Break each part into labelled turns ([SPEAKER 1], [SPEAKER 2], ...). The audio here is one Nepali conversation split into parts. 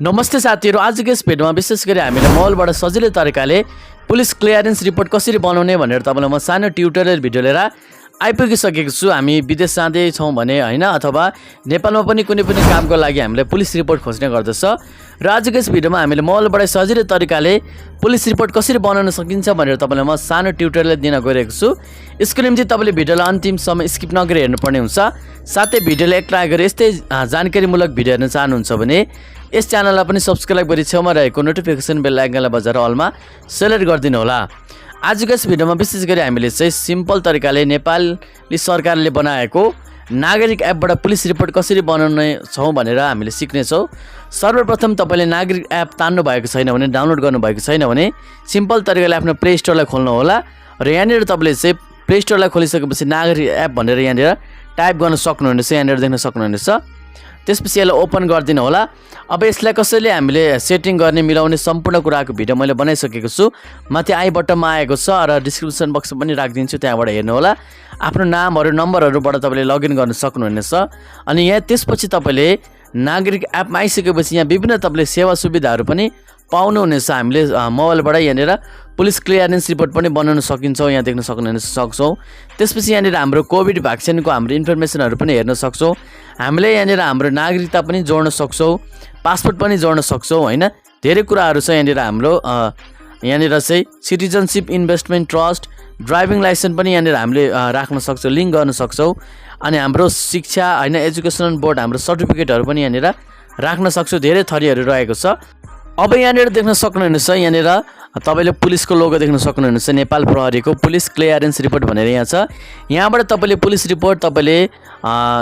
[SPEAKER 1] नमस्ते साथीहरु, आजको यस भिडियोमा विशेष गरी हामीले मोबाइलबाट सजिलै तरिकाले पुलिस क्लियरेन्स रिपोर्ट कसरी बनाउने भनेर तपाईलाई म सानो ट्युटोरियल भिडियो लिएर आइपुगिसकेको छु। हामी विदेश जाँदै छौं भने हैन अथवा नेपालमा पनि कुनै पनि कामको लागि हामीले पुलिस रिपोर्ट खोज्ने गर्दछ र आजको यस भिडियोमा हामीले मोबाइलबाट सजिलै तरिकाले पुलिस रिपोर्ट कसरी बनाउन सकिन्छ भनेर तपाईलाई म सानो ट्युटोरियल दिन गइरहेको छु। यसको निम्ति तपाईले भिडियोलाई अन्तिमसम्म स्किप नगरी हेर्नुपर्ने हुन्छ। साथै भिडियोलाई एक ट्राई गरी यस्तै जानकारीमूलक भिडियो हेर्न चाहनुहुन्छ भने यस च्यानललाई पनि सब्स्क्राइब गरी छेउमा रहेको नोटिफिकेसन बेल आइकनलाई बजाएर अलमा सेलेक्ट गरिदिनु होला। आजको यस भिडियोमा विशेष गरी हामीले चाहिँ सिम्पल तरिकाले नेपाली सरकारले बनाएको नागरिक एपबाट पुलिस रिपोर्ट कसरी बनाउने छौं भनेर हामीले सिक्ने छौं। सर्वप्रथम तपाईले नागरिक एप तान्नु भएको छैन भने डाउनलोड गर्नु भएको छैन भने सिम्पल तरिकाले आफ्नो प्ले स्टोरलाई खोल्नु होला र यहाँनिर तपाईले चाहिँ प्ले स्टोरलाई खोलिसकेपछि नागरिक एप भनेर यहाँनिर टाइप गर्न सक्नुहुनेछ, यहाँनिर देख्न सक्नुहुनेछ। त्यसपछि यसलाई ओपन गरिदिनु होला। अब यसलाई कसैले हामीले सेटिङ गर्ने मिलाउने सम्पूर्ण कुराको भिडियो मैले बनाइसकेको छु। माथि आई बटनमा आएको छ र डिस्क्रिप्सन बक्समा पनि राखिदिन्छु, त्यहाँबाट हेर्नु होला। आफ्नो नामहरु नम्बरहरुबाट तपाईले लगइन गर्न सक्नुहुनेछ। अनि यहाँ त्यसपछि तपाईले नागरिक एपमा आइसकेपछि यहाँ विभिन्न तपाईले सेवा सुविधाहरु पनि पाउनुहुनेछ। हामीले मोबाइलबाट यहाँनिर पुलिस क्लियरेन्स रिपोर्ट पनि बनाउन सकिन्छ, यहाँ देख्न सक्छौं। त्यसपछि यहाँनिर हाम्रो कोभिड भ्याक्सिनको हाम्रो इन्फर्मेसनहरु पनि हेर्न सक्छौं। हामीले यहाँनिर हाम्रो नागरिकता पनि जोड्न सक्छौं, पासपोर्ट पनि जोड्न सक्छौं हैन। धेरै कुराहरु छ यहाँनिर। हाम्रो यहाँनिर चाहिँ citizenship, investment trust, driving licence पनि यहाँनिर हामीले राख्न सक्छौं, लिंक गर्न सक्छौं। अनि हाम्रो शिक्षा हैन एजुकेशनल बोर्ड हाम्रो सर्टिफिकेटहरु पनि यहाँनिर राख्न सक्छौं। धेरै थरीहरु रहेको छ। अब यहाँनिर देख्न सक्नुहुनेछ, यहाँनिर तपाईले पुलिसको लोगो देख्न सक्नुहुनेछ, नेपाल प्रहरीको पुलिस क्लियरेन्स रिपोर्ट भनेर यहाँ छ। यहाँबाट तपाईले पुलिस रिपोर्ट तपाईले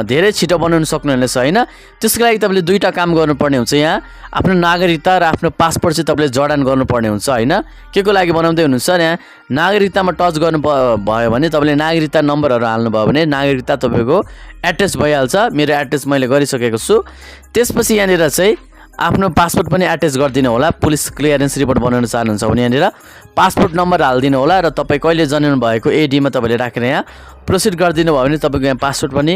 [SPEAKER 1] धेरै छिटो बनाउन सक्नुहुनेछ हैन। त्यसको लागि तपाईले दुईटा काम गर्नुपर्ने हुन्छ। यहाँ आफ्नो नागरिकता र आफ्नो पासपोर्ट चाहिँ तपाईले जडान गर्नुपर्ने हुन्छ हैन। केको लागि बनाउँदै हुनुहुन्छ, यहाँ नागरिकतामा टच गर्नु भयो भने तपाईले नागरिकता नम्बरहरु हाल्नु भयो भने नागरिकता तपाईको एट्याच भइहाल्छ। मेरो एट्याच मैले गरिसकेको छु। त्यसपछि यहाँनिर चाहिँ आफ्नो पासपोर्ट पनि एट्याच गरिदिनु होला। पुलिस क्लियरेन्स रिपोर्ट बनाउन चाहनुहुन्छ भने यहाँनिर पासपोर्ट नम्बर हाल्दिनु होला र तपाई कहिले जन्मनु भएको एडी मा तपाईले राखेर यहाँ प्रोसिड गरिदिनु भयो भने तपाईको यहाँ पासपोर्ट पनि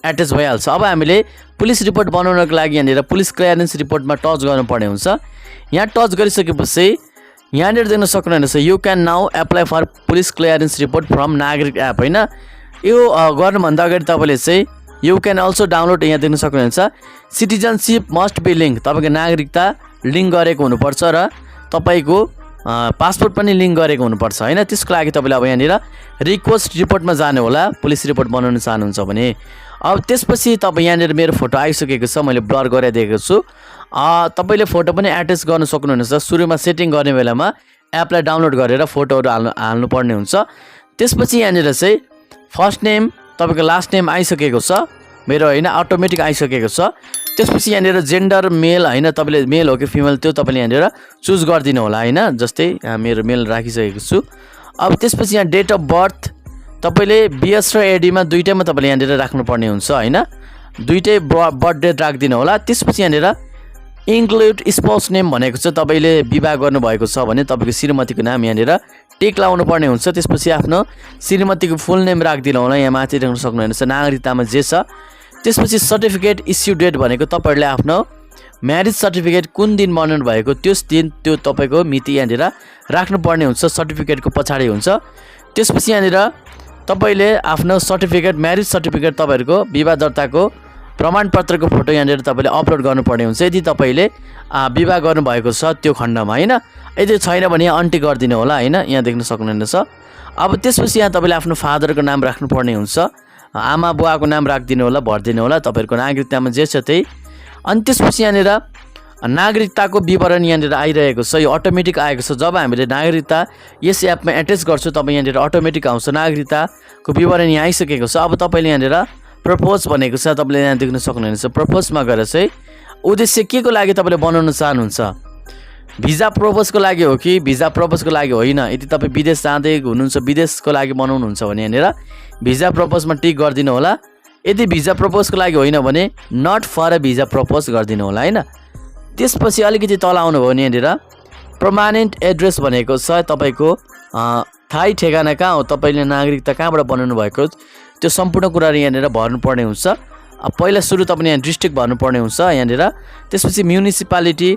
[SPEAKER 1] एट्याच भइहाल्छ। अब हामीले पुलिस रिपोर्ट बनाउनको लागि यहाँनिर पुलिस क्लियरेन्स रिपोर्टमा टच गर्नुपर्ने हुन्छ। यहाँ टच गरिसकेपछि यहाँनिर देख्न सक्नुहुनेछ, you can now apply for police clearance report from Nagarik app हैन। यो गर्नुभन्दा अगाडि तपाईले चाहिँ यु क्यान अल्सो डाउनलोड यहाँ देख्न सक्नुहुन्छ। सिटिजनशिप मस्ट बी लिङ्क, तपाईको नागरिकता लिङ्क गरेको हुनुपर्छ र तपाईको पासपोर्ट पनि लिङ्क गरेको हुनुपर्छ हैन। त्यसको लागि तपाईले अब यहाँनिर रिक्वेस्ट रिपोर्टमा जानु होला पुलिस रिपोर्ट बनाउन चाहनुहुन्छ भने। अब त्यसपछि तपाई यहाँनिर मेरो फोटो आइसकेको छ, मैले ब्लर गराइदिएको छु। तपाईले फोटो पनि एट्याच गर्न सक्नुहुनेछ। सुरुमा सेटिङ गर्ने बेलामा एपलाई डाउनलोड गरेर फोटोहरु हाल्नु पर्ने हुन्छ। त्यसपछि यहाँनिर चाहिँ फर्स्ट नेम तपाईको लास्ट नेम आइसकेको छ मेरो हैन, अटोमेटिक आइसकेको छ। त्यसपछि यहाँनिर जेन्डर मेल हैन, तपाईले मेल हो कि फिमेल त्यो तपाईले यहाँनिर चुज गरिदिनु होला हैन। जस्तै मेरो मेल राखिसकेको छु। अब त्यसपछि यहाँ डेट अफ बर्थ तपाईले बीएस र एडी मा दुईटैमा तपाईले यहाँनिर राख्नुपर्ने हुन्छ हैन। दुईटै बर्थ डेट राखिदिनु होला। त्यसपछि यहाँनिर इन्क्लुड स्पाउस नेम भनेको छ, तपाईले विवाह गर्नुभएको छ भने तपाईको श्रीमतीको नाम यहाँनिर टिक लाउनु पर्ने हुन्छ। त्यसपछि आफ्नो श्रीमतीको फुल नेम राखिदिनु होला। यहाँ माथि देख्न सक्नुहुनेछ नागरिकतामा जे छ। त्यसपछि सर्टिफिकेट इस्यु डेट भनेको तपाईहरुले आफ्नो म्यारेज सर्टिफिकेट कुन दिन बनाउनु भएको त्यस दिन त्यो तपाईको मिति यहाँनिर राख्नुपर्ने हुन्छ, सर्टिफिकेटको पछाडी हुन्छ। त्यसपछि यहाँनिर तपाईले आफ्नो सर्टिफिकेट म्यारेज सर्टिफिकेट तपाईहरुको विवाह दर्ताको प्रमाणपत्रको फोटो यहाँनिर तपाईले अपलोड गर्नुपर्ने हुन्छ यदि तपाईले विवाह गर्नुभएको छ त्यो खण्डमा हैन। यदि छैन भने यहाँ अन्टी गरिदिनु होला हैन, यहाँ देख्न सक्नुहुनेछ। अब त्यसपछि यहाँ तपाईले आफ्नो फादरको नाम राख्नुपर्ने हुन्छ, आमा बुवाको नाम राखिदिनु होला, भर्दिनु होला तपाईहरुको नागरिकतामा जे छ त्यही। अनि त्यसपछि यहाँनिर नागरिकताको विवरण यहाँनिर आइरहेको छ, यो अटोमेटिक आएको छ। जब हामीले नागरिकता यस एपमा एट्याच गर्छौं तब यहाँनिर अटोमेटिक आउँछ। नागरिकताको विवरण यहाँ आइसकेको छ। अब तपाईले यहाँनिर प्रपोज भनेको छ, तपाईले यहाँ देख्न सक्नुहुनेछ। प्रपोजमा गएर चाहिँ उद्देश्य के को लागि तपाईले बनाउन चाहनुहुन्छ, भिजा प्रपोजको लागि हो कि भिजा प्रपोजको लागि होइन। यदि तपाई विदेश जाँदै हुनुहुन्छ विदेशको लागि बनाउनुहुन्छ भने यहाँनिर भिजा प्रपोजमा टिक गरिदिनु होला। यदि भिजा प्रपोजको लागि होइन भने not for a visa purpose गरिदिनु होला हैन। त्यसपछि अलिकति तल आउनु भयो भने यहाँनिर पर्मानेन्ट एड्रेस भनेको छ, तपाईको थाई ठेगाना कहाँ हो, तपाईले नागरिकता कहाँबाट बनाउनु भएको त्यो सम्पूर्ण कुरा यहाँनिर भर्नुपर्ने हुन्छ। पहिला सुरु तपाईँले यहाँ डिस्ट्रिक्ट भन्नुपर्ने हुन्छ यहाँनिर। त्यसपछि म्युनिसिपालिटी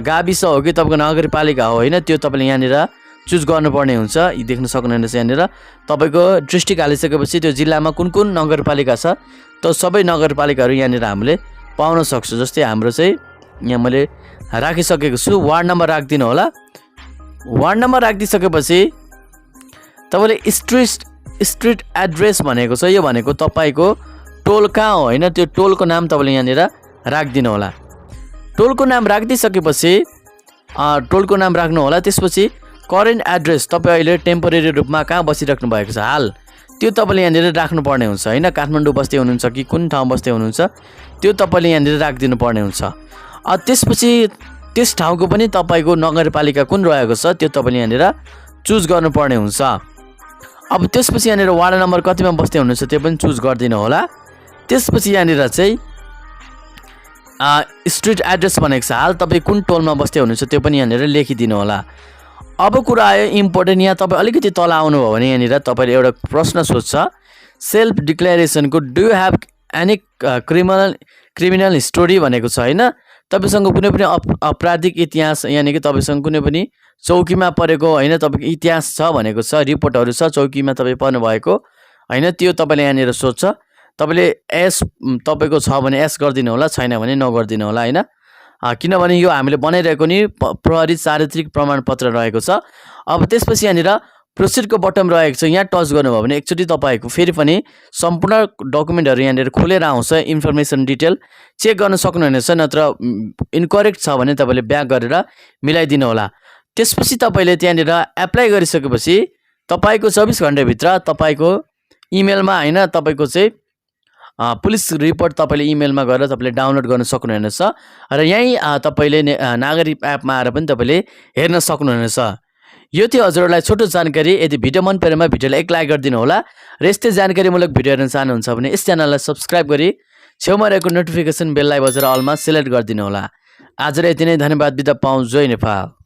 [SPEAKER 1] गाविस हो कि तपाईँको नगरपालिका हो होइन, त्यो तपाईँले यहाँनिर चुज गर्नुपर्ने हुन्छ। यी देख्न सक्नुहुनेछ यहाँनिर तपाईँको डिस्ट्रिक्ट हालिसकेपछि त्यो जिल्लामा कुन कुन नगरपालिका छ त्यो सबै नगरपालिकाहरू यहाँनिर हामीले पाउन सक्छौँ। जस्तै हाम्रो चाहिँ यहाँ मैले राखिसकेको छु, वार्ड नम्बर राखिदिनु होला। वार्ड नम्बर राखिदिइसकेपछि तपाईँले स्ट्रिट एड्रेस भनेको छ, यो भनेको तपाईँको टोल कहाँ हो होइन, त्यो टोलको नाम तपाईँले यहाँनिर राखिदिनु होला। टोलको नाम राखिदिइसकेपछि टोलको नाम राख्नु होला। त्यसपछि करेन्ट एड्रेस तपाईँ अहिले टेम्पोरेरी रूपमा कहाँ बसिराख्नु भएको छ हाल, त्यो तपाईँले यहाँनिर राख्नुपर्ने हुन्छ होइन। काठमाडौँ बस्दै हुनुहुन्छ कि कुन ठाउँ बस्दै हुनुहुन्छ त्यो तपाईँले यहाँनिर राखिदिनु पर्ने हुन्छ। त्यसपछि त्यस ठाउँको पनि तपाईँको नगरपालिका कुन रहेको छ त्यो तपाईँले यहाँनिर चुज गर्नुपर्ने हुन्छ। अब त्यसपछि यहाँनिर वार्ड नम्बर कतिमा बस्दै हुनुहुन्छ त्यो पनि चुज गरिदिनु होला। त्यसपछि यहाँनिर चाहिँ स्ट्रिट एड्रेस भनेको छ हाल तपाईँ कुन टोलमा बस्दै हुनुहुन्छ त्यो पनि यहाँनिर लेखिदिनु होला। अब कुरा आयो इम्पोर्टेन्ट, यहाँ तपाईँ अलिकति तल आउनुभयो भने यहाँनिर तपाईँले एउटा प्रश्न सोध्छ सेल्फ डिक्लेरेसनको do you have any criminal history भनेको छ होइन। तपाईँसँग कुनै पनि आपराधिक इतिहास यानि कि तपाईँसँग कुनै पनि चौकीमा परेको होइन तपाईँको इतिहास छ भनेको छ, रिपोर्टहरू छ चौकीमा तपाईँ पर्नु भएको होइन, त्यो तपाईँले यहाँनिर सोध्छ। तपाईँले एस तपाईँको छ भने एस गरिदिनु होला, छैन भने नगरिदिनु होला होइन। किनभने यो हामीले बनाइरहेको नि प्रहरी चारित्रिक प्रमाणपत्र रहेको छ। अब त्यसपछि यहाँनिर प्रोसिडको बटम रहेको छ, यहाँ टच गर्नुभयो भने एकचोटि तपाईँको फेरि पनि सम्पूर्ण डकुमेन्टहरू यहाँनिर खुलेर आउँछ, इन्फर्मेसन डिटेल चेक गर्न सक्नुहुनेछ। नत्र इनकरेक्ट छ भने तपाईँले ब्याक गरेर मिलाइदिनु होला। त्यसपछि तपाईँले त्यहाँनिर एप्लाई गरिसकेपछि तपाईँको 24 घन्टाभित्र तपाईँको इमेलमा होइन तपाईँको चाहिँ पुलिस रिपोर्ट तपाईँले इमेलमा गएर तपाईँले डाउनलोड गर्न सक्नुहुनेछ र यहीँ तपाईँले नागरिक एपमा आएर पनि तपाईँले हेर्न सक्नुहुनेछ। यो थियो हजुरहरूलाई छोटो जानकारी। यदि भिडियो मन परेमा भिडियोलाई एक लाइक गरिदिनु होला र यस्तै जानकारीमूलक भिडियो हेर्न चाहनुहुन्छ भने यस च्यानललाई सब्सक्राइब गरी छेउमा रहेको नोटिफिकेसन बेललाई बजेर अलमा सेलेक्ट गरिदिनु होला। आजलाई यति नै, धन्यवाद, बिदा पाऊँ। जय नेपाल।